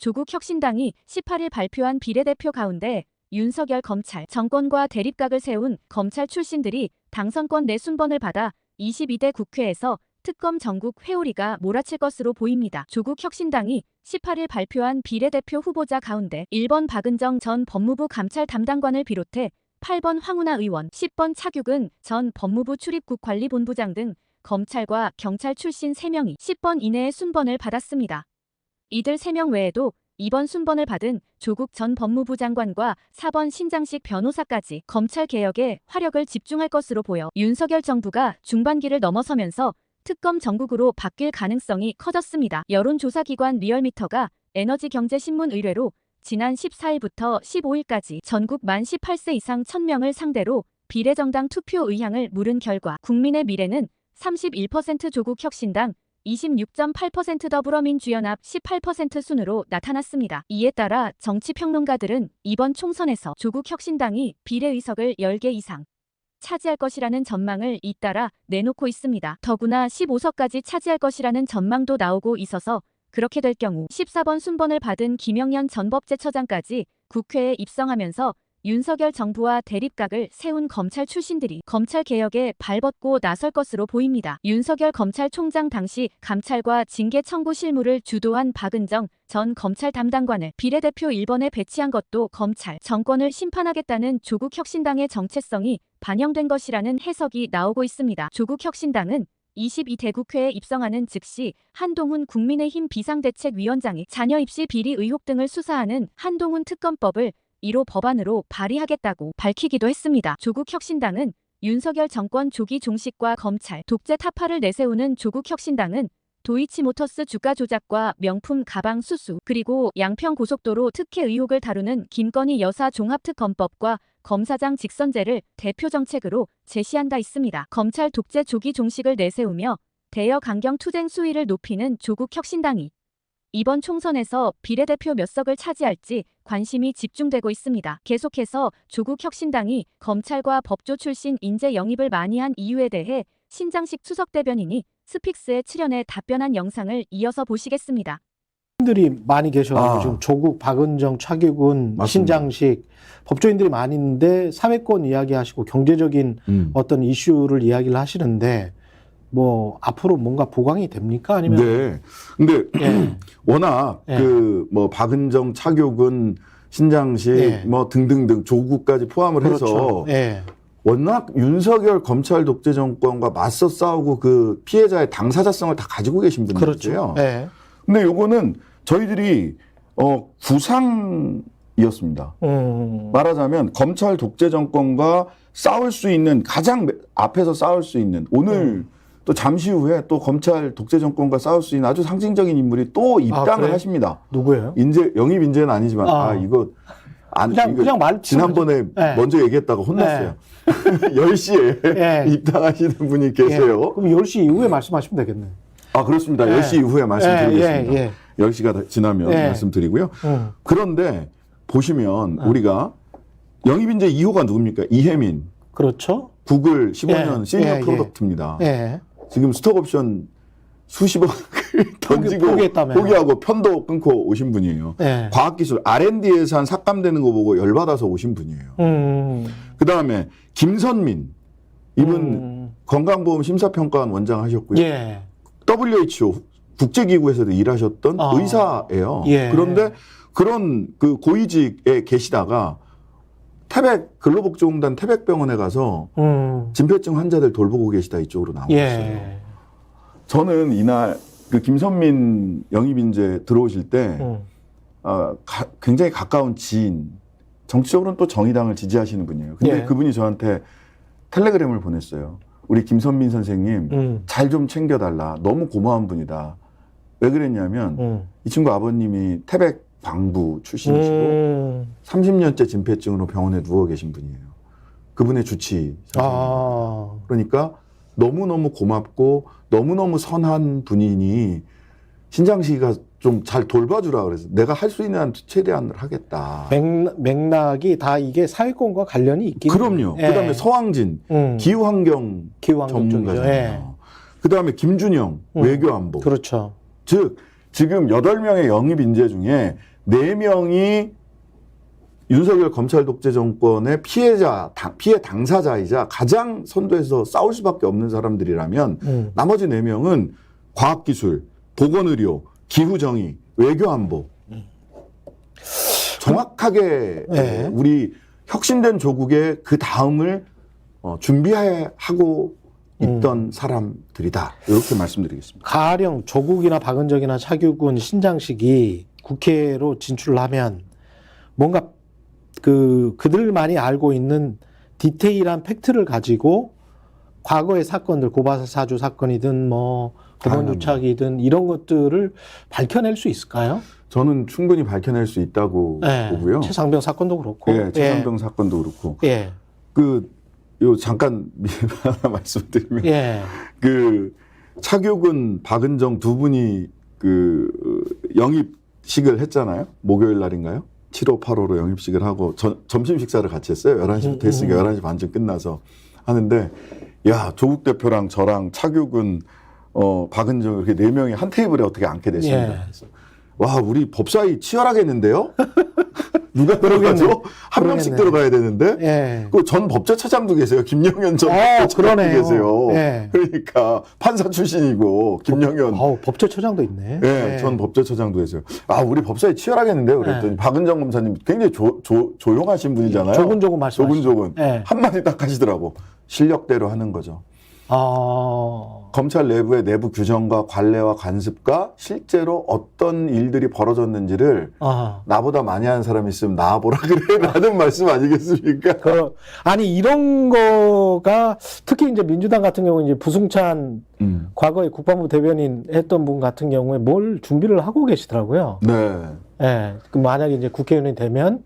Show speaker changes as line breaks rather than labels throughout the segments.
조국 혁신당이 18일 발표한 비례대표 가운데 윤석열 검찰 정권과 대립각을 세운 검찰 출신들이 당선권 내 순번을 받아 22대 국회에서 특검 전국 회오리가 몰아칠 것으로 보입니다. 조국 혁신당이 18일 발표한 비례대표 후보자 가운데 1번 박은정 전 법무부 감찰 담당관을 비롯해 8번 황운하 의원, 10번 차규근 전 법무부 출입국관리본부장 등 검찰과 경찰 출신 3명이 10번 이내의 순번을 받았습니다. 이들 3명 외에도 2번 순번을 받은 조국 전 법무부 장관과 4번 신장식 변호사까지 검찰개혁에 화력을 집중할 것으로 보여 윤석열 정부가 중반기를 넘어서면서 특검 전국으로 바뀔 가능성이 커졌습니다. 여론조사기관 리얼미터가 에너지경제신문 의뢰로 지난 14일부터 15일까지 전국 만 18세 이상 1000명을 상대로 비례정당 투표 의향을 물은 결과 국민의 미래는 31% 조국 혁신당, 26.8% 더불어민주연합 18% 순으로 나타났습니다. 이에 따라 정치평론가들은 이번 총선에서 조국 혁신당이 비례의석을 10개 이상 차지할 것이라는 전망을 잇따라 내놓고 있습니다. 더구나 15석까지 차지할 것이라는 전망도 나오고 있어서 그렇게 될 경우 14번 순번을 받은 김영현 전 법제처장까지 국회에 입성하면서 윤석열 정부와 대립각을 세운 검찰 출신들이 검찰개혁에 발벗고 나설 것으로 보입니다. 윤석열 검찰총장 당시 감찰과 징계 청구 실무를 주도한 박은정 전 검찰 담당관을 비례대표 1번에 배치한 것도 검찰 정권을 심판하겠다는 조국 혁신당의 정체성이 반영된 것이라는 해석이 나오고 있습니다. 조국 혁신당은 22대 국회에 입성하는 즉시 한동훈 국민의힘 비상대책위원장이 자녀 입시 비리 의혹 등을 수사하는 한동훈 특검법을 1호 법안으로 발의하겠다고 밝히기도 했습니다. 조국 혁신당은 윤석열 정권 조기 종식과 검찰 독재 타파를 내세우는 조국 혁신당은 도이치모터스 주가 조작과 명품 가방 수수 그리고 양평고속도로 특혜 의혹을 다루는 김건희 여사 종합특검법과 검사장 직선제를 대표 정책으로 제시한다 있습니다. 검찰 독재 조기 종식을 내세우며 대여 강경 투쟁 수위를 높이는 조국 혁신당이 이번 총선에서 비례대표 몇 석을 차지할지 관심이 집중되고 있습니다. 계속해서 조국 혁신당이 검찰과 법조 출신 인재 영입을 많이 한 이유에 대해 신장식 수석 대변인이 스픽스에 출연해 답변한 영상을 이어서 보시겠습니다.
들이 많이 계셔가지고 지금 조국, 박은정, 차규근,
맞습니다.
신장식 법조인들이 많이 있는데 사회권 이야기하시고 경제적인 어떤 이슈를 이야기를 하시는데 뭐 앞으로 뭔가 보강이 됩니까? 아니면
네. 근데
예.
워낙
예.
그 뭐 박은정, 차규근, 신장식
예.
뭐 등등등 조국까지 포함을
그렇죠.
해서
예.
워낙 윤석열 검찰 독재 정권과 맞서 싸우고 그 피해자의 당사자성을 다 가지고 계신 분들이에요.
그렇죠. 예.
근데 요거는 저희들이 구상이었습니다. 말하자면 검찰 독재 정권과 싸울 수 있는 가장 앞에서 싸울 수 있는 오늘 또 잠시 후에 또 검찰 독재 정권과 싸울 수 있는 아주 상징적인 인물이 또 입당을
그래요?
하십니다.
누구예요?
영입 인재는 아니지만 이거
그냥 말
지난번에
네.
먼저 얘기했다가 혼났어요. 10시에
네.
입당하시는 분이 계세요.
그럼 10시 이후에 말씀하시면 되겠네.
아, 그렇습니다. 10시 이후에 말씀드리겠습니다. 10시가 지나면 말씀드리고요. 그런데 보시면 우리가 영입 인재 2호가 누굽니까? 이혜민.
그렇죠.
구글 15년 시니어 프로덕트입니다. 지금 스톡옵션 수십억을 던지고 포기하고 편도 끊고 오신 분이에요. 과학기술 R&D 예산 삭감되는 거 보고 열받아서 오신 분이에요. 그다음에 김선민 이분 건강보험 심사평가원 원장 하셨고요. WHO 국제기구에서도 일하셨던 의사예요. 그런데 그런 그 고위직에 계시다가 근로복지공단 태백병원에 가서 진폐증 환자들 돌보고 계시다 이쪽으로 나오셨어요. 저는 이날 그 김선민 영입인재 들어오실 때 굉장히 가까운 지인, 정치적으로는 또 정의당을 지지하시는 분이에요. 근데 그분이 저한테 텔레그램을 보냈어요. 우리 김선민 선생님 잘 좀 챙겨달라. 너무 고마운 분이다. 왜 그랬냐면 이 친구 아버님이 태백 광부 출신이시고 30년째 진폐증으로 병원에 누워 계신 분이에요. 그분의 주치 선생님. 그러니까 너무너무 고맙고 너무너무 선한 분이니 신장식이가 좀 잘 돌봐주라 그래서 내가 할 수 있는 한 최대한을 하겠다.
맥락이 다 이게 사회권과 관련이 있긴
그럼요. 그다음에 서왕진 기후환경 전문가잖아요. 그다음에 김준영 외교안보.
그렇죠.
즉 지금 8명의 영입 인재 중에 4명이 윤석열 검찰 독재 정권의 피해 당사자이자 가장 선두에서 싸울 수밖에 없는 사람들이라면 나머지 4명은 과학기술, 보건의료, 기후정의, 외교안보 정확하게
네.
우리 혁신된 조국의 그 다음을 준비하고 있던 사람들이다. 이렇게 말씀드리겠습니다.
가령 조국이나 박은정이나 차규근, 신장식이 국회로 진출을 하면 뭔가 그들만이 알고 있는 디테일한 팩트를 가지고 과거의 사건들, 고바사주 사건이든 뭐 법원유착이든 이런 것들을 밝혀낼 수 있을까요?
저는 충분히 밝혀낼 수 있다고 보고요.
최상병 사건도 그렇고.
예, 최상병 사건도 그렇고.
예.
잠깐 하나 말씀드리면.
예.
차규근, 박은정 두 분이 영입식을 했잖아요. 목요일 날인가요? 7호, 8호로 영입식을 하고 점심 식사를 같이 했어요. 11시부터 했으니까 11시 반쯤 끝나서 하는데, 야, 조국 대표랑 저랑 차규근, 박은정 이렇게 4명이 한 테이블에 어떻게 앉게 됐습니다.
예.
와, 우리 법사위 치열하겠는데요? 누가 들어가죠? 한 명씩 들어가야 되는데.
예.
그 전 법제처장도 계세요. 김영현 전 법제처장도
그러네요.
계세요.
예.
그러니까 판사 출신이고 김영현.
법제처장도 있네.
예, 전 법제처장도 계세요. 아, 우리 법사위 치열하겠는데요? 그랬더니
예.
박은정 검사님 굉장히 조용하신 분이잖아요.
조근조근 말씀하시죠.
조근조근.
예.
한마디 딱 하시더라고. 실력대로 하는 거죠. 검찰 내부의 내부 규정과 관례와 관습과 실제로 어떤 일들이 벌어졌는지를 나보다 많이 하는 사람이 있으면 나와보라 그래 라는 말씀 아니겠습니까?
아니 이런 거가 특히 이제 민주당 같은 경우 이제 부승찬 과거에 국방부 대변인 했던 분 같은 경우에 뭘 준비를 하고 계시더라고요.
네.
예. 만약에 이제 국회의원이 되면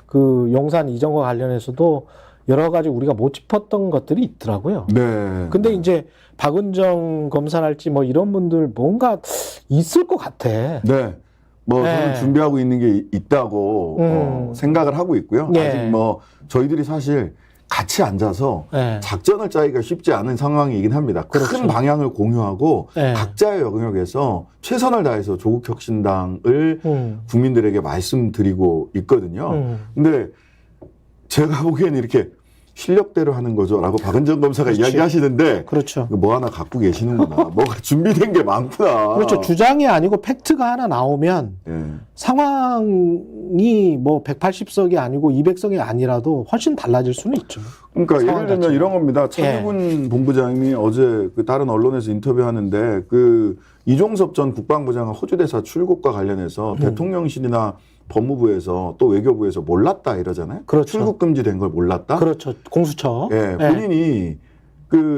그 용산 이전과 관련해서도 여러 가지 우리가 못 짚었던 것들이 있더라고요.
네.
근데 이제 박은정 검사랄지 뭐 이런 분들 뭔가 있을 것 같아.
네. 저는 준비하고 있는 게 있다고 생각을 하고 있고요.
예.
아직 저희들이 사실 같이 앉아서
예.
작전을 짜기가 쉽지 않은 상황이긴 합니다.
그렇죠.
큰 방향을 공유하고
예.
각자의 영역에서 최선을 다해서 조국혁신당을 국민들에게 말씀드리고 있거든요. 근데 제가 보기에는 이렇게 실력대로 하는 거죠 라고 박은정 검사가
그렇죠.
이야기하시는데
그렇죠.
뭐 하나 갖고 계시는구나. 뭐가 준비된 게 많구나.
그렇죠. 주장이 아니고 팩트가 하나 나오면
예.
상황이 뭐 180석이 아니고 200석이 아니라도 훨씬 달라질 수는 있죠.
그러니까 예를
상황
들면
자체가.
이런 겁니다. 차규근 본부장이 어제 다른 언론에서 인터뷰하는데 이종섭 전 국방부장은 호주대사 출국과 관련해서 대통령실이나 법무부에서 또 외교부에서 몰랐다 이러잖아요.
그렇죠.
출국 금지된 걸 몰랐다.
그렇죠. 공수처.
예, 본인이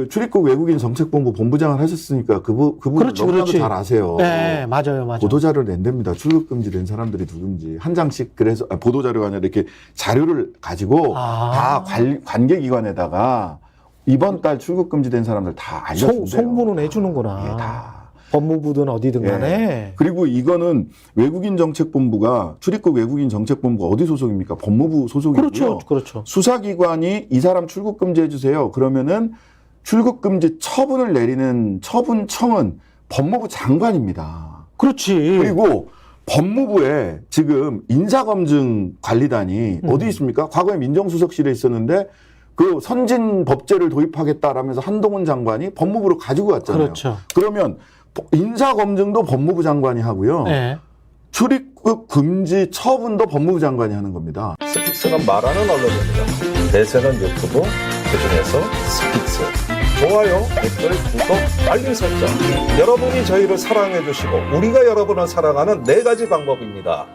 출입국 외국인 정책본부 본부장을 하셨으니까 그분을
그렇지,
너무나도
그렇지.
잘 아세요.
네, 맞아요.
보도자료를 낸답니다. 출국 금지된 사람들이 누군지 한 장씩. 그래서 보도자료가 아니라 이렇게 자료를 가지고 다 관계기관에다가 이번 달 출국 금지된 사람들 다 알려준대요.
송문은 해주는구나.
예, 다.
법무부든 어디든 간에.
예. 그리고 이거는 외국인 정책본부가 출입국 외국인 정책본부가 어디 소속입니까? 법무부 소속이고요.
그렇죠. 그렇죠.
수사기관이 이 사람 출국 금지해 주세요. 그러면은 출국 금지 처분을 내리는 처분청은 법무부 장관입니다.
그렇지.
그리고 법무부에 지금 인사검증관리단이 어디 있습니까? 과거에 민정수석실에 있었는데 선진 법제를 도입하겠다라면서 한동훈 장관이 법무부로 가지고 갔잖아요.
그렇죠.
그러면 인사검증도 법무부 장관이 하고요.
네.
출입국 금지 처분도 법무부 장관이 하는 겁니다.
스픽스는 말하는 언론입니다. 대세는 유튜브, 그중에서 스픽스. 좋아요, 댓글, 구독, 알림 설정. 여러분이 저희를 사랑해 주시고 우리가 여러분을 사랑하는 4가지 방법입니다.